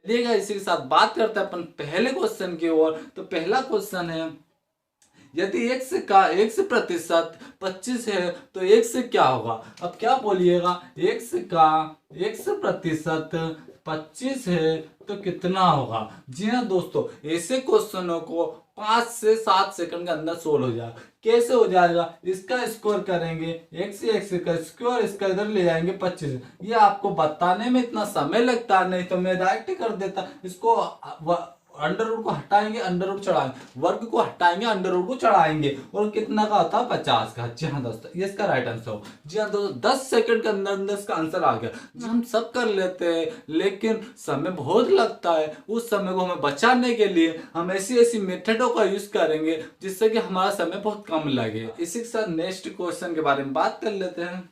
देखिएगा इसी के साथ बात करते हैं अपन पहले क्वेश्चन की ओर। तो पहला क्वेश्चन है, यदि एक से प्रतिशत 25 है तो एक से क्या होगा। अब क्या बोलिएगा, एक से प्रतिशत 25 है तो कितना होगा। जी हाँ दोस्तों, ऐसे क्वेश्चनों को 5 से 7 सेकंड के अंदर सोल्व हो जाएगा। कैसे हो जाएगा, इसका स्क्वायर करेंगे, x का स्क्वायर, इसका इधर ले जाएंगे 25। ये आपको बताने में इतना समय लगता है, नहीं तो मैं डायरेक्ट कर देता। इसको अंडर रूट को हटाएंगे, अंडर रूट चढ़ाएंगे, वर्ग को हटाएंगे, अंडर रूट को चढ़ाएंगे, और कितना का होता है 50 का। जी हाँ दोस्तों, ये इसका राइट आंसर हो। जी हाँ दोस्तों, 10 सेकंड के अंदर अंदर इसका आंसर आ गया। जी हम सब कर लेते हैं, लेकिन समय बहुत लगता है। उस समय को हमें बचाने के लिए हम ऐसी ऐसी मेथडों का यूज करेंगे जिससे कि हमारा समय बहुत कम लगे। इसी के साथ नेक्स्ट क्वेश्चन के बारे में बात कर लेते हैं।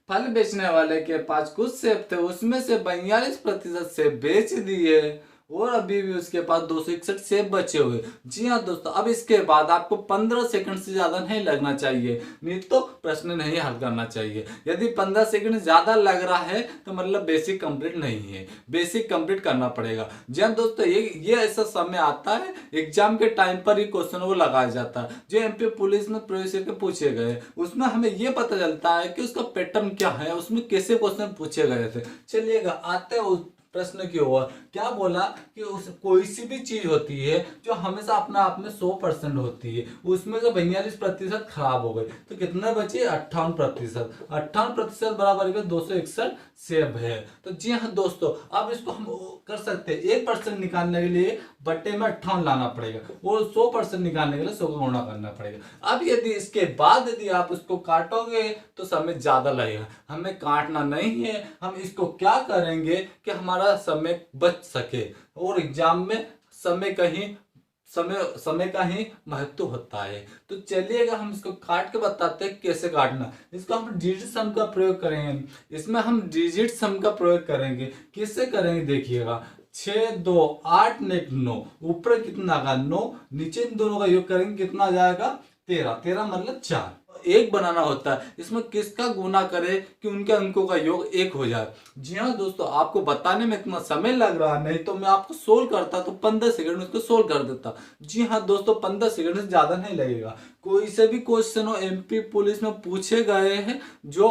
फल बेचने वाले के पास कुछ सेब थे, उसमें से 42% सेब बेच दिए और अभी भी उसके पास 261 सेब बचे हुए। जी हाँ दोस्तों, अब इसके बाद आपको 15 सेकंड से ज्यादा नहीं लगना चाहिए, नहीं तो प्रश्न नहीं हल करना चाहिए। यदि 15 सेकंड ज्यादा लग रहा है तो मतलब बेसिक कंप्लीट नहीं है, बेसिक कंप्लीट करना पड़ेगा। जी हाँ दोस्तों, ये ऐसा समय आता है एग्जाम के टाइम पर ही क्वेश्चन वो लगाया जाता है। जो एमपी पुलिस में प्रवेश करके पूछे गए, उसमें हमें ये पता चलता है कि उसका पैटर्न क्या है, उसमें कैसे क्वेश्चन पूछे गए थे। चलिएगा आते हैं उस प्रश्न की ओर। क्या बोला कि उस कोई सी भी चीज होती है जो हमेशा अपना आप में 100% होती है, उसमें से 42% खराब हो गई तो कितने बचे 58%। 58% बराबर 261 सेब है। तो जी हाँ दोस्तों, अब इसको हम कर सकते हैं 1% निकालने के लिए बट्टे में 58 लाना पड़ेगा, और 100% निकालने के लिए 100 का गुणा करना पड़ेगा। अब यदि इसके बाद यदि आप उसको काटोगे तो समय ज्यादा लगेगा। हमें काटना नहीं है, हम इसको क्या करेंगे कि हमारा समय बच सके, और एग्जाम में समय का ही महत्व होता है। तो चलिएगा हम इसको काट के बताते हैं कैसे काटना। इसको हम डिजिट सम का प्रयोग करेंगे, इसमें हम डिजिट सम का प्रयोग करेंगे। किससे करेंगे देखिएगा, 6 2 8 ने 9, ऊपर कितना का 9, नीचे इन दोनों का योग करेंगे कितना आ जाएगा 13, 13 मतलब 4। एक बनाना होता है, इसमें किसका गुना करे कि उनके अंकों का योग एक हो जाए। जी हाँ दोस्तों, आपको बताने में इतना समय लग रहा है, नहीं तो मैं आपको सोल्व करता तो 15 सेकंड में उसको सोल्व कर देता। जी हाँ दोस्तों, 15 सेकंड से ज्यादा नहीं लगेगा। कोई से भी क्वेश्चन हो एमपी पुलिस में पूछे गए हैं जो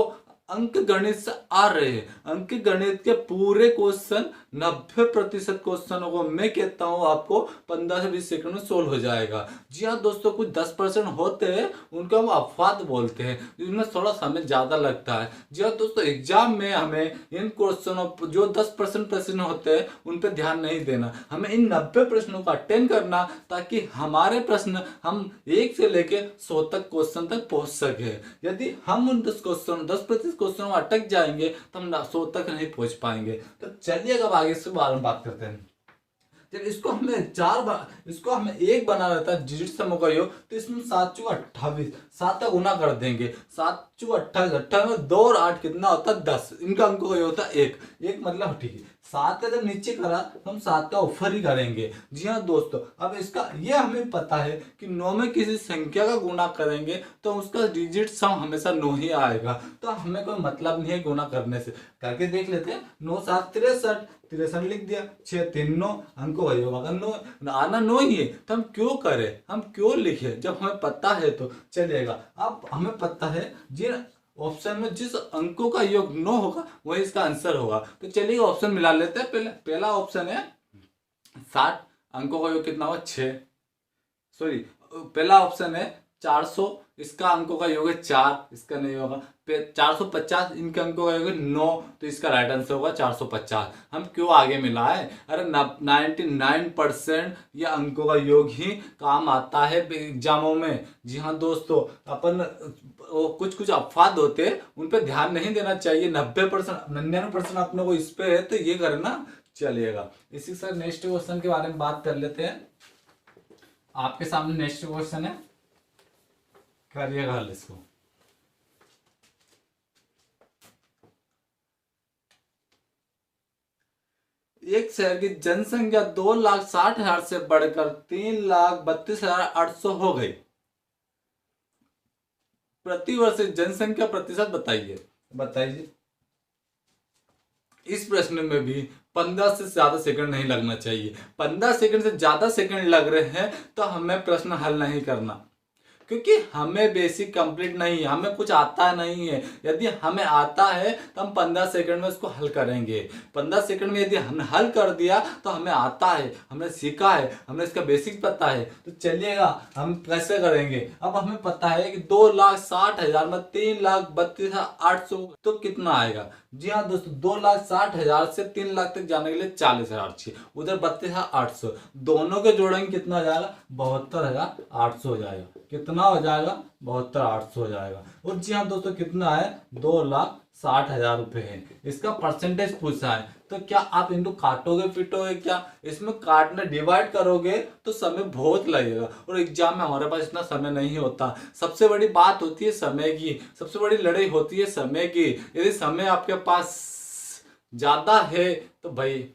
अंक गणित से आ रहे हैं, अंक गणित के पूरे क्वेश्चन 90% क्वेश्चनों को मैं कहता हूं आपको 15 से 20 सेकंड में सोल्व हो जाएगा। जी हाँ दोस्तों, कुछ 10% होते हैं उनको हम अपवाद बोलते हैं, जिनमें थोड़ा समय ज्यादा लगता है। जी हाँ दोस्तों, एग्जाम में हमें इन क्वेश्चनों जो 10% प्रश्न होते हैं उन पर ध्यान नहीं देना, हमें इन 90 प्रश्नों का अटेंड करना, ताकि हमारे प्रश्न हम 1 से लेके 100 तक क्वेश्चन तक पहुंच सके। यदि हम उन 10% क्वेश्चनों में अटक जाएंगे तो हम 100 तक नहीं पहुंच पाएंगे। तो चलिए अब आगे से बारे में बात करते हैं। जब इसको हमें एक बना रहता है डिजिट समूह का योग, तो इसमें 7 चौक 28, 7 का गुना कर देंगे, 7 चौक 28, 28 में 2 और 8 कितना होता है 10, इनका अंकों का योग होता है एक, एक मतलब ठीक है। 7 का जब नीचे करा तो हम 7 का ऊपर ही करेंगे। जी हाँ दोस्तों, अब इसका ये हमें पता है कि 9 में किसी संख्या का गुना करेंगे तो उसका डिजिट सम हमेशा 9 ही आएगा, तो हमें कोई मतलब नहीं है गुना करने से। करके देख लेते हैं, 9 7 63, 63 लिख दिया, 6 3 9, अंकों का योग अगर 9 आना 9 ही है तो हम क्यों करें, हम क्यों लिखे जब हमें पता है तो चलेगा। अब हमें पता है जिन ऑप्शन में जिस अंकों का योग 9 होगा वही इसका आंसर होगा। तो चलिए ऑप्शन मिला लेते हैं। पहला ऑप्शन है 60, अंकों का योग कितना होगा 6, सॉरी पहला ऑप्शन है 400, इसका अंकों का योग है 4, इसका नहीं होगा। 450, इनके अंकों का योग है 9, तो इसका राइट आंसर होगा 450। हम क्यों आगे मिला है, अरे 99% ये अंकों का योग ही काम आता है एग्जामों में। जी हाँ दोस्तों, अपन कुछ कुछ अपवाद होते हैं उन पर ध्यान नहीं देना चाहिए। 99% अपने को इस पे है तो ये करना चलिएगा। इसी के साथ नेक्स्ट क्वेश्चन के बारे में बात कर लेते हैं। आपके सामने नेक्स्ट क्वेश्चन है, करिएगा हल इसको। एक शहर की जनसंख्या 2,60,000 से बढ़कर 3,32,800 हो गई। प्रतिवर्ष जनसंख्या प्रतिशत बताइए। बताइए, इस प्रश्न में भी 15 से ज्यादा सेकंड नहीं लगना चाहिए। 15 सेकंड से ज्यादा सेकंड लग रहे हैं तो हमें प्रश्न हल नहीं करना, क्योंकि हमें बेसिक कंप्लीट नहीं है, हमें कुछ आता नहीं है। यदि हमें आता है तो हम 15 सेकंड में उसको हल करेंगे। 15 सेकंड में यदि हमने हल कर दिया तो हमें आता है, हमने सीखा है, हमें इसका बेसिक पता है। तो चलिएगा हम कैसे करेंगे। अब हमें पता है कि 2,60,000 में 3,32,800 तो कितना आएगा। जी हाँ दोस्तों, 2,60,000 से 3 लाख तक जाने के लिए 40,000 चाहिए, उधर 32,800, दोनों के जोड़ेंगे कितना हो जाएगा, 72,800 हो जाएगा। कितना हो जाएगा, 72,800 हो जाएगा। और जी हाँ दोस्तों, कितना है, 2,60,000 रुपए है। इसका परसेंटेज पूछा है, तो क्या आप इनको काटोगे पीटोगे क्या। इसमें काटने डिवाइड करोगे तो समय बहुत लगेगा, और एग्जाम में हमारे पास इतना समय नहीं होता। सबसे बड़ी बात होती है समय की, सबसे बड़ी लड़ाई होती है समय की। यदि समय आपके पास ज्यादा है तो भाई,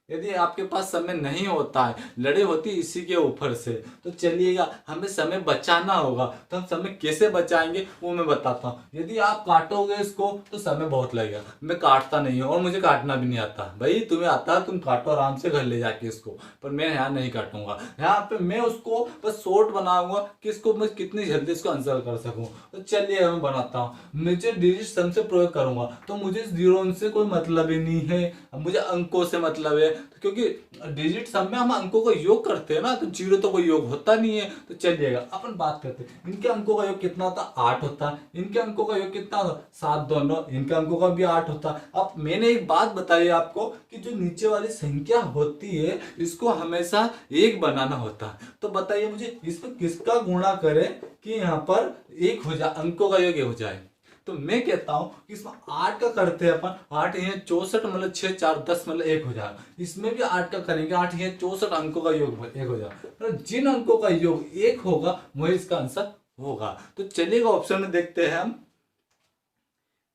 यदि आपके पास समय नहीं होता है, लड़ाई होती है इसी के ऊपर से। तो चलिएगा, हमें समय बचाना होगा, तो हम समय कैसे बचाएंगे वो मैं बताता हूँ। यदि आप काटोगे इसको तो समय बहुत लगेगा। मैं काटता नहीं हूँ और मुझे काटना भी नहीं आता। भाई तुम्हें आता है, तुम काटो आराम से घर ले जाके इसको, पर मैं यहाँ नहीं काटूंगा। यहाँ पे मैं उसको बस शॉर्ट बनाऊंगा कि इसको मैं कितनी जल्दी इसको आंसर कर सकूँ। तो चलिए मैं बनाता हूँ। मुझे डिजिट सम से प्रयोग करूंगा, तो मुझे जीरो से कोई मतलब ही नहीं है, मुझे अंकों से मतलब है। क्योंकि डिजिट सम में हम अंकों का योग करते हैं ना, तो जीरो तो कोई योग होता नहीं है। तो चलिएगा अपन बात करते हैं, इनके अंकों का योग कितना होता है, 8 होता है। इनके अंकों का योग कितना होता है, 7 दोनों, इनके अंकों का भी 8 होता है। अब मैंने एक बात बताई आपको कि जो नीचे वाली संख्या होती है इसको हमेशा एक बनाना होता है। तो बताइए मुझे इसमें किसका गुणा करें कि यहाँ पर एक हो जाए, अंकों का योग एक हो जाए। तो मैं कहता हूं कि इसमें 8 का करते हैं अपन, 8 है 64, मतलब 6 4 10 मतलब 1 हो जाएगा। इसमें भी 8 का करेंगे, 8 है 64 अंकों का योग 1 हो जाएगा। तो जिन अंकों का योग 1 होगा वही इसका आंसर होगा। तो चलिएगा ऑप्शन में देखते हैं हम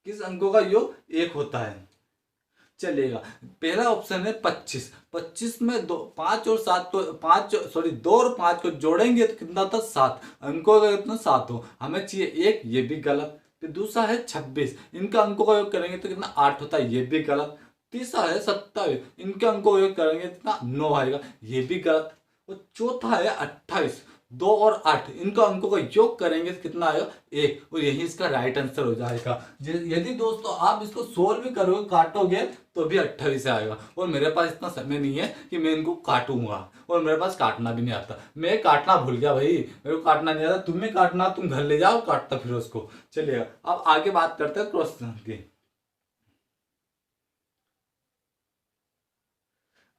किस अंकों का योग 1 होता है। चलेगा, पहला ऑप्शन है 25। 25 में 5 और 7 को 2 और 5 को जोड़ेंगे तो कितना था, 7 अंकों का कितना, 7 हो। हमें चाहिए 1, ये भी गलत। फिर दूसरा है 26, इनका अंकों का योग करेंगे तो कितना, 8 होता है, ये भी गलत। तीसरा है 27, इनके अंकों का योग करेंगे कितना, 9 आएगा, ये भी गलत। और चौथा है 28, 2 और 8 इनका अंकों का योग करेंगे तो कितना आएगा, 1, और यही इसका राइट आंसर हो जाएगा। यदि दोस्तों आप इसको सोल्व भी करोगे, काटोगे तो भी 28 आएगा। और मेरे पास इतना समय नहीं है कि मैं इनको काटूंगा, और मेरे पास काटना भी नहीं आता। मैं काटना भूल गया भाई, मेरे को काटना नहीं आता। तुम्हें काटना, तुम घर ले जाओ काटता फिर उसको। चलिए अब आगे बात करते हैं क्वेश्चन की।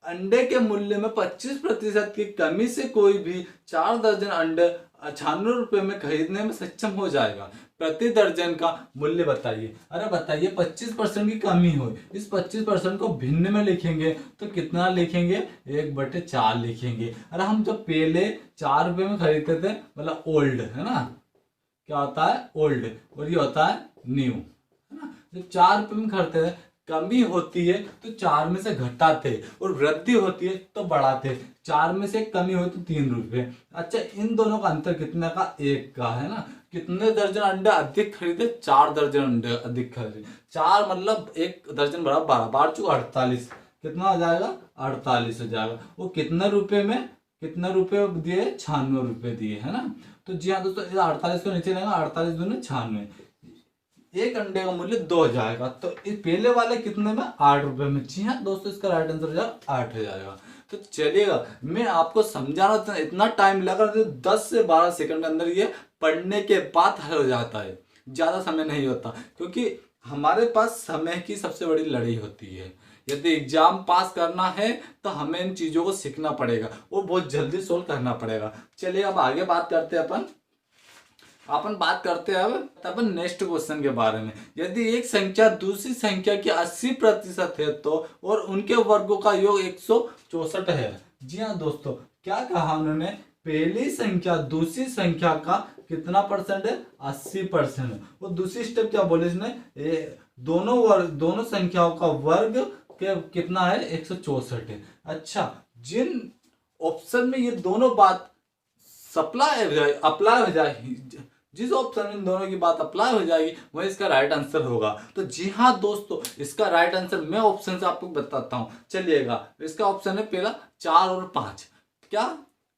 अंडे के मूल्य में 25% की कमी से कोई भी 4 दर्जन अंडे 96 रुपए में खरीदने में सक्षम हो जाएगा। प्रति दर्जन का मूल्य बताइए। अरे बताइए, 25% की कमी हो, इस 25% को भिन्न में लिखेंगे तो कितना लिखेंगे, 1/4 लिखेंगे। अरे हम जब पहले 4 रुपए में खरीदते थे, मतलब ओल्ड है ना, क्या होता है, ओल्ड, और ये होता है न्यू, है ना। जब 4 रुपए में खरीदते थे, कमी होती है तो 4 में से घटाते, और वृद्धि होती है तो बढ़ाते। 4 में से कमी हो तो 3 रुपए। अच्छा, इन दोनों का अंतर कितने का, 1 का, है ना। कितने दर्जन अंडे अधिक खरीदे, 4 दर्जन अंडे अधिक खरीदे। 4 मतलब 1 दर्जन बराबर 12, 12 चुका 48, कितना हो जाएगा, 48 हो जाएगा। वो कितने रुपए में, कितने रुपए दिए, 96 रुपए दिए, है ना। तो जी हाँ दोस्तों, 48 को नीचे लेंगे, 48 दूनी 96, एक अंडे का मूल्य 2 हो जाएगा। तो इस पहले वाले कितने में, 8 रुपए में। जी हाँ दोस्तों, इसका राइट आंसर हो जाएगा 8 हो जाएगा। तो चलिएगा, मैं आपको समझाना, इतना टाइम लगा, 10 से 12 सेकंड के अंदर ये पढ़ने के बाद हल हो जाता है, ज्यादा समय नहीं होता। क्योंकि हमारे पास समय की सबसे बड़ी लड़ाई होती है। यदि एग्जाम पास करना है तो हमें इन चीजों को सीखना पड़ेगा, वो बहुत जल्दी सोल्व करना पड़ेगा। चलिए अब आगे बात करते हैं अपन बात करते हैं अब अपन नेक्स्ट क्वेश्चन के बारे में। यदि एक संख्या दूसरी संख्या की 80% है तो, और उनके वर्गों का योग 164 है। जी हाँ दोस्तों, क्या कहा उन्होंने, पहली संख्या दूसरी संख्या का कितना परसेंट है, 80%। और दूसरी स्टेप क्या बोले इसने, दोनों संख्याओं का वर्ग के कितना है, 164 है। अच्छा, जिन ऑप्शन में ये दोनों बात अप्लाई हो जाए जिस ऑप्शन में इन दोनों की बात अप्लाई हो जाएगी वही इसका राइट आंसर होगा। तो जी हाँ दोस्तों, इसका राइट आंसर मैं ऑप्शन से आपको बताता हूँ, चलिएगा। इसका ऑप्शन है पहला 4 और 5। क्या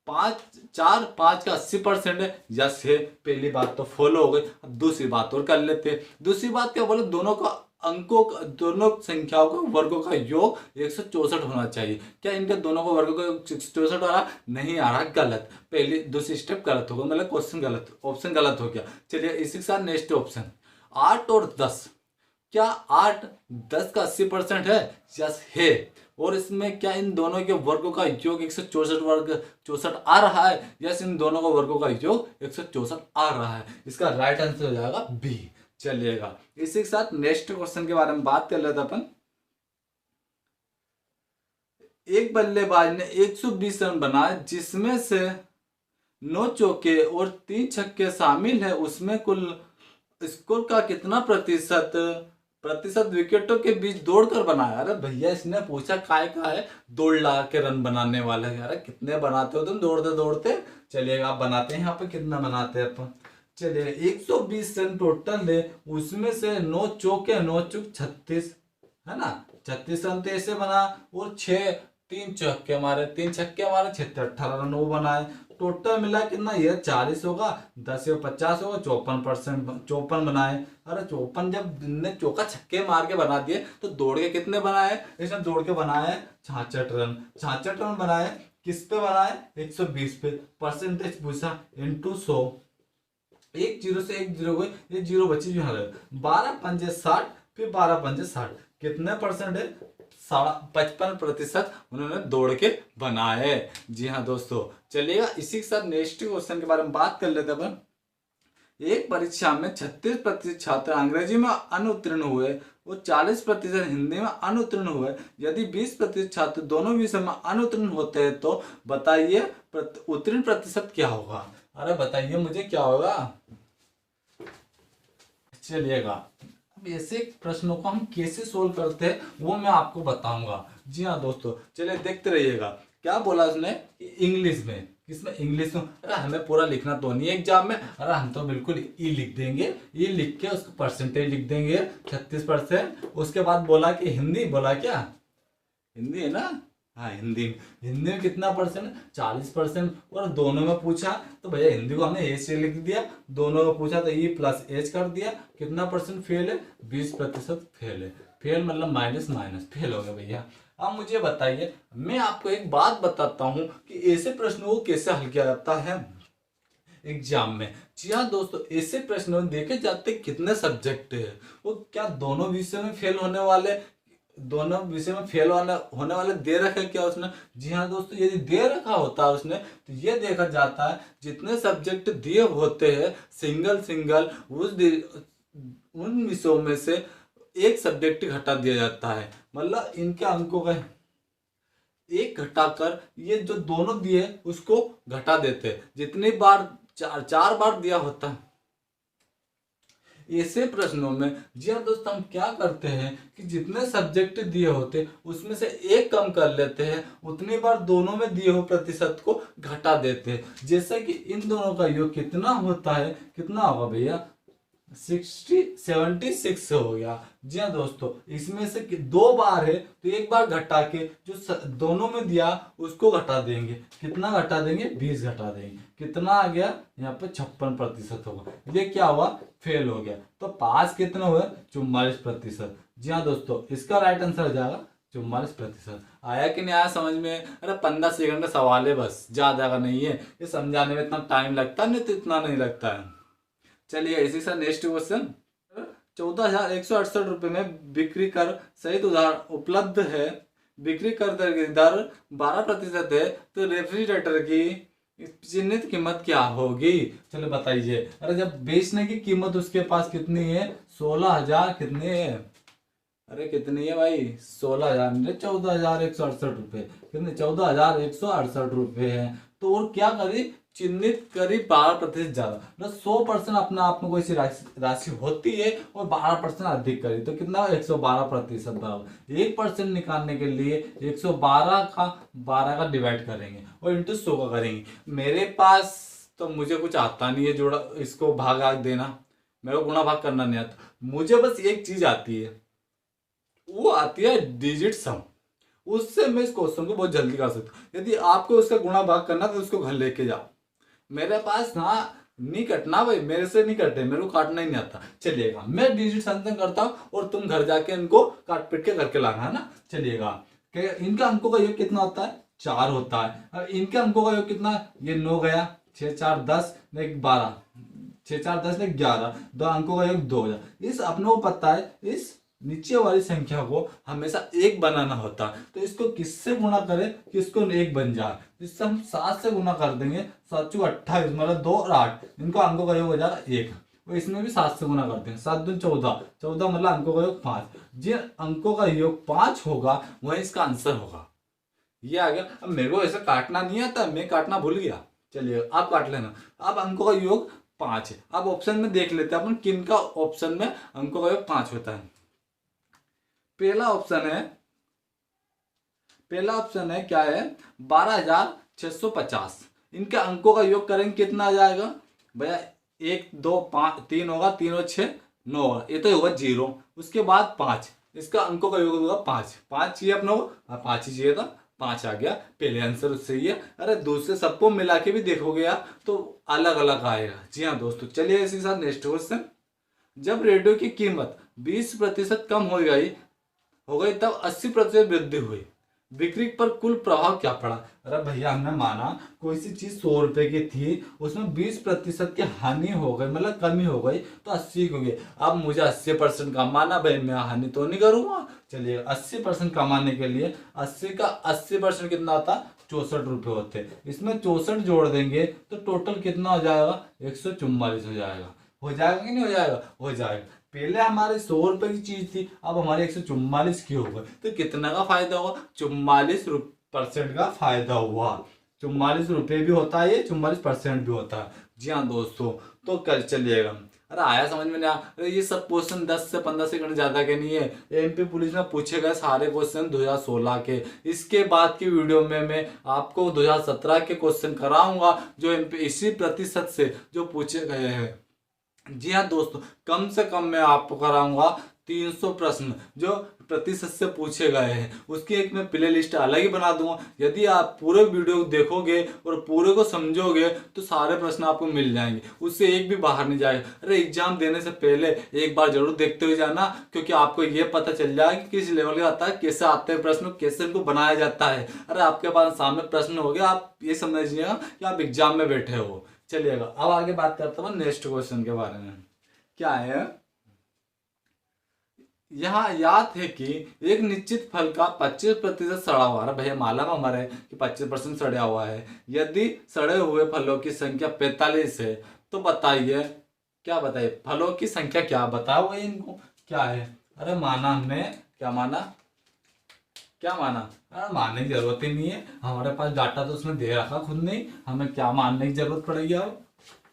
5, 4, 5 का 80% है? यस है। पहली बात तो फॉलो हो गई। अब दूसरी बात और कर लेते हैं। दूसरी बात क्या बोले, दोनों का अंकों का, दोनों संख्याओं का वर्गों का योग 164 होना चाहिए। क्या इनके दोनों को वर्गों का 164 आ रहा? नहीं आ रहा, गलत। पहली दूसरी स्टेप गलत होगा, मतलब क्वेश्चन गलत, ऑप्शन गलत हो गया। चलिए इसी के साथ नेक्स्ट ऑप्शन 8 और 10। क्या 8 10 का 80% है? यस है। और इसमें क्या इन दोनों के वर्गों का योग 164 वर्ग 64 आ रहा है? यस, इन दोनों का वर्गों का योग 164 आ रहा है। इसका राइट आंसर हो जाएगा बी। चलिएगा इसी के साथ नेक्स्ट क्वेश्चन के बारे में बात कर लेते अपन। एक बल्लेबाज ने 120 रन बनाए जिसमें से 9 चौके और 3 छक्के शामिल है, उसमें कुल स्कोर का कितना प्रतिशत विकेटों के बीच दौड़कर बनाया? अरे भैया, इसने पूछा काय का है, दौड़ लगा के रन बनाने वाले हैं। अरे कितने बनाते हो तुम दौड़ते दौड़ते? चलिएगा आप बनाते हैं यहाँ पे, कितना बनाते हैं अपन। चलिए 120 रन टोटल है, उसमें से 9 चौके 9 चौक 36 है ना, 36 रन तो ऐसे बना, और 3 छक्के हमारे 18 रन वो बनाए। टोटल मिला कितना, ये 40 होगा, 10 या 50 होगा, 54%, 54 बनाए। अरे 54 जब ने चौका छक्के मार के बना दिए तो दौड़ के कितने बनाए? इसने दौड़ के बनाए 66 रन। 66 रन बनाए, किस पे बनाए? 120 पे। परसेंटेज पूछा, इंटू 100। एक जीरो से एक जीरो गए, ये जीरो बची जो है 12 पंजे 60, फिर 12 पंजे 60, कितने परसेंट है? 55% उन्होंने दौड़ के बनाए। जी हाँ दोस्तों, चलिएगा इसी के साथ नेक्स्ट क्वेश्चन के बारे में बात कर लेते हैं। एक परीक्षा में 36% छात्र अंग्रेजी में अनुत्तीर्ण हुए और 40% हिंदी में अनुत्तीर्ण हुए। यदि 20% छात्र दोनों विषय में अनुत्तीर्ण होते हैं तो बताइए उत्तीर्ण प्रतिशत क्या होगा? अरे बताइए मुझे क्या होगा। चलिएगा अब ऐसे प्रश्नों को हम कैसे सोल्व करते हैं वो मैं आपको बताऊंगा। जी हाँ दोस्तों, चलिए देखते रहिएगा। क्या बोला उसने? इंग्लिश में, किसमें? इंग्लिश में। अरे हमें पूरा लिखना तो नहीं है एग्जाम में, अरे हम तो बिल्कुल ई लिख देंगे, ई लिख के उसको परसेंटेज लिख देंगे 36%। उसके बाद बोला कि हिंदी, बोला क्या हिंदी है ना? हाँ हिंदी में कितना परसेंट? 40%। और दोनों में पूछा तो भैया हिंदी को हमने ए से लिख दिया, दोनों में पूछा तो ई प्लस एच कर दिया। कितना परसेंट फेल है? 20% फेल है। फेल मतलब माइनस माइनस फेल हो गया भैया। अब मुझे बताइए, मैं आपको एक बात बताता हूँ कि ऐसे प्रश्नों को कैसे हल किया जाता है एग्जाम में। जी हाँ दोस्तों, ऐसे प्रश्नों देखे जाते कितने सब्जेक्ट है, वो क्या दोनों विषय में फेल होने वाले, दोनों विषय में फेल होने वाले दे रखे क्या उसने? जी हाँ दोस्तों, यदि दे रखा होता है उसने तो ये देखा जाता है जितने सब्जेक्ट दिए होते हैं सिंगल सिंगल उन विषयों में से एक सब्जेक्ट घटा दिया जाता है। मतलब इनके अंकों का एक घटाकर ये जो दोनों दिए उसको घटा देते हैं। जितनी बार 4 बार दिया होता है ऐसे प्रश्नों में, जी हाँ दोस्तों, हम क्या करते हैं कि जितने सब्जेक्ट दिए होते उसमें से एक कम कर लेते हैं, उतनी बार दोनों में दिए हुए प्रतिशत को घटा देते हैं। जैसे कि इन दोनों का योग कितना होता है, कितना होगा भैया? 76 हो गया। जी हाँ दोस्तों, इसमें से 2 बार है तो एक बार घटा के जो दोनों में दिया उसको घटा देंगे। कितना घटा देंगे? 20 घटा देंगे। कितना आ गया यहाँ पे? 56% होगा। ये क्या हुआ? फेल हो गया। तो पास कितना हुआ? 44%। जी हाँ दोस्तों, इसका राइट आंसर हो जाएगा 44%। आया कि नहीं आया समझ में? अरे 15 सेकंड का सवाल है बस, ज्यादा का नहीं है। ये समझाने में इतना टाइम लगता नहीं, तो इतना नहीं लगता है। चलिए इसी से नेक्स्ट क्वेश्चन। 14,168 में बिक्री कर सहित उधार उपलब्ध है, बिक्री कर दर 12% है, तो रेफ्रिजरेटर की चिन्हित कीमत क्या होगी? चलो बताइए। अरे जब बेचने की कीमत उसके पास कितनी है? 16,000 कितनी है? अरे कितनी है भाई? 16,000 14,168 रुपये। कितने? 14,168 रुपये है। तो और क्या करी? चिन्हित करी 12% ज्यादा, मतलब 100% अपने आप में कोई सी राशि होती है और 12% अधिक करी तो कितना? 112% बराबर। 1% निकालने के लिए 112 का 12 का डिवाइड करेंगे और इंटू 100 का करेंगे। मेरे पास तो मुझे कुछ आता नहीं है जोड़ा इसको भाग भाग देना, मेरे को गुणा भाग करना नहीं आता। मुझे बस एक चीज आती है, वो आती है डिजिट सम। उससे मैं इस क्वेश्चन को बहुत जल्दी कर सकता हूँ। यदि आपको उसका गुणा भाग करना तो उसको घर लेके जाओ, मेरे पास ना नहीं कटना भाई, मेरे से नहीं कटे, मेरे को काटना ही नहीं आता। चलिएगा मैं डिजिट सम करता हूँ और तुम घर जाके इनको काट पीट के करके लाना, है ना। चलिएगा इनका अंकों का योग कितना होता है, 4 होता है। अब इनके अंकों का योग कितना, ये 9 गया, 6 4 10 1 12, 6 4 10 1 11, दो अंकों का योग 2 हो जाए। इस अपने को पता है इस नीचे वाली संख्या को हमेशा एक बनाना होता है, तो इसको किससे गुणा करें कि इसको एक बन जाए। इससे हम 7 से गुणा कर देंगे, 7 चौक 28 मतलब 2 और 8, इनको अंकों का योग हो जाएगा 1। और इसमें भी 7 से गुणा करते हैं, 7 दूनी 14, 14 मतलब अंकों का योग 5। जिन अंकों का योग 5 होगा वही इसका आंसर होगा। ये आ गया। अब मेरे को ऐसा काटना नहीं आता, मैं काटना भूल गया। चलिए आप काट लेना। अब अंकों का योग 5 है। अब ऑप्शन में देख लेते हैं अपन किन का ऑप्शन में अंकों का योग 5 होता है। पहला ऑप्शन है क्या है, 12,650। इनके अंकों का योग करेंगे कितना आ जाएगा भैया, 1 2 5 3 होगा, 3 और 6 9 होगा, ये तो होगा 0। उसके बाद 5, इसका अंकों का योग होगा 5। 5 चाहिए अपने को, 5 ही चाहिए था, 5 आ गया। पहले आंसर सही है। अरे दूसरे सबको मिला के भी देखोगे आप तो अलग अलग आएगा। जी हाँ दोस्तों, चलिए इसी के साथ नेक्स्ट क्वेश्चन। जब रेडियो की कीमत 20% कम हो गई तब 80% वृद्धि हुई, बिक्री पर कुल प्रभाव क्या पड़ा। अरे भैया हमने माना कोई सी चीज 100 रुपए की थी, उसमें 20% की हानि हो गई, मतलब कमी हो गई, तो 80 हो गई। अब मुझे 80% कमाना, भाई मैं हानि तो नहीं करूंगा। चलिए 80% कमाने के लिए 80 का 80% कितना होता, 64 रुपए होते। इसमें 64 जोड़ देंगे तो टोटल कितना हो जाएगा, 144 हो जाएगा। हो जाएगा कि नहीं हो जाएगा, हो जाएगा। पहले हमारे 100 रुपए की चीज थी, अब हमारे 144 की हो गई, तो कितना का फायदा होगा, 44% का फायदा हुआ। 44 रुपए भी होता है, ये 44% भी होता है। जी हाँ दोस्तों, तो कर चलिएगा। अरे आया समझ में नहीं आया। अरे ये सब क्वेश्चन 10 से 15 सेकंड ज्यादा के नहीं है। एमपी पुलिस में पूछे गए सारे क्वेश्चन 2016 के। इसके बाद की वीडियो में मैं आपको 2017 के क्वेश्चन कराऊंगा, जो एमपी इसी प्रतिशत से जो पूछे गए हैं। जी हाँ दोस्तों, कम से कम मैं आपको कराऊंगा 300 प्रश्न जो प्रतिशत से पूछे गए हैं। उसकी एक मैं प्ले लिस्ट अलग ही बना दूंगा। यदि आप पूरे वीडियो देखोगे और पूरे को समझोगे तो सारे प्रश्न आपको मिल जाएंगे, उससे एक भी बाहर नहीं जाएगा। अरे एग्जाम देने से पहले एक बार जरूर देखते हुए जाना, क्योंकि आपको ये पता चल जाएगा कि किस लेवल का आता है, कैसे आते हैं प्रश्न, कैसे इनको बनाया जाता है। अरे आपके पास सामने प्रश्न हो गया, आप ये समझिएगा कि आप एग्जाम में बैठे हो। चलिएगा अब आगे बात करता हूँ नेक्स्ट क्वेश्चन के बारे में। क्या है, यहाँ याद है कि एक निश्चित फल का 25% सड़ा हुआ है। भैया मालूम हमारे कि 25% सड़ा हुआ है। यदि सड़े हुए फलों की संख्या 45 है तो बताइए, क्या बताइए फलों की संख्या क्या, बताओ भाई इनको क्या है। अरे माना हमने, क्या माना, क्या माना। अरे मानने की जरूरत ही नहीं है, हमारे पास डाटा तो उसने दे रखा खुद नहीं, हमें क्या मानने की जरूरत पड़ेगी अब।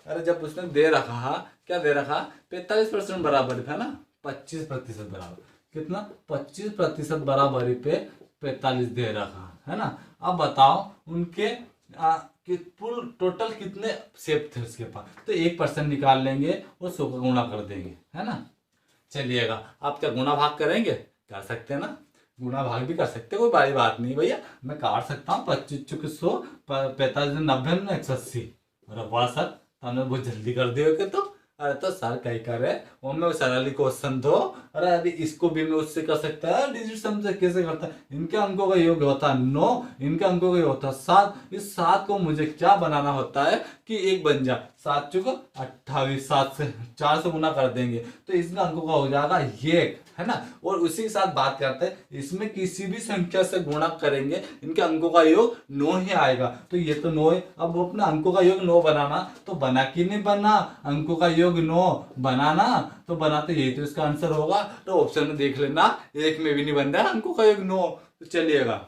अरे जब उसने दे रखा, क्या दे रखा, 45% बराबरी था ना, 25% बराबर, कितना 25% बराबरी पे 45 दे रखा है ना। अब बताओ उनके कुल टोटल कितने सेब थे उसके पास, तो 1% निकाल लेंगे और 100 का गुणा कर देंगे, है ना। चलिएगा आप क्या गुणा भाग करेंगे, कर सकते हैं ना, गुणा भाग भी कर सकते हैं, कोई बड़ी बात नहीं भैया, मैं काट सकता हूँ। 25 चुके 100, 45 90 180। अरे वाह सर, हमने बहुत जल्दी कर दिया कि तो। अरे तो सर कहीं करे वो मैं सरल क्वेश्चन दो। अरे अभी इसको भी मैं उससे कर सकता है, डिजिट सम से कैसे करता है। इनके अंकों का योग होता है 9, इनके अंकों का योग होता है 7। इस 7 को मुझे क्या बनाना होता है कि एक बन जाए, 7 चुको 28, 7 से 4 से गुना कर देंगे तो इसका अंकों का हो जाएगा ये, है ना। और उसी के साथ बात करते हैं, इसमें किसी भी संख्या से गुणा करेंगे इनके अंकों का योग 9 ही आएगा। तो ये तो 9 है। अब वो अपने अंकों का योग 9 बनाना, तो बना कि नहीं बना, अंकों का योग 9 बनाना, तो बना, तो यही तो इसका आंसर होगा। तो ऑप्शन में देख लेना, एक में भी नहीं बन रहा है अंकों का योग 9। तो चलिएगा।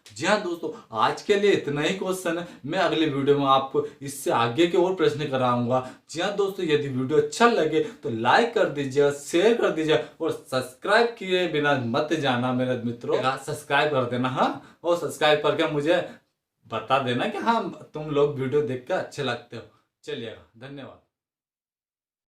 जी हाँ दोस्तों, आज के लिए इतना ही क्वेश्चन है। मैं अगले वीडियो में आपको इससे आगे के और प्रश्न कराऊंगा। जी हाँ दोस्तों, यदि वीडियो अच्छा लगे तो लाइक कर दीजिए, शेयर कर दीजिए और सब्सक्राइब किए बिना मत जाना मेरे मित्रों, सब्सक्राइब कर देना। हाँ, और सब्सक्राइब करके मुझे बता देना कि हाँ तुम लोग वीडियो देख कर अच्छे लगते हो। चलिएगा, धन्यवाद।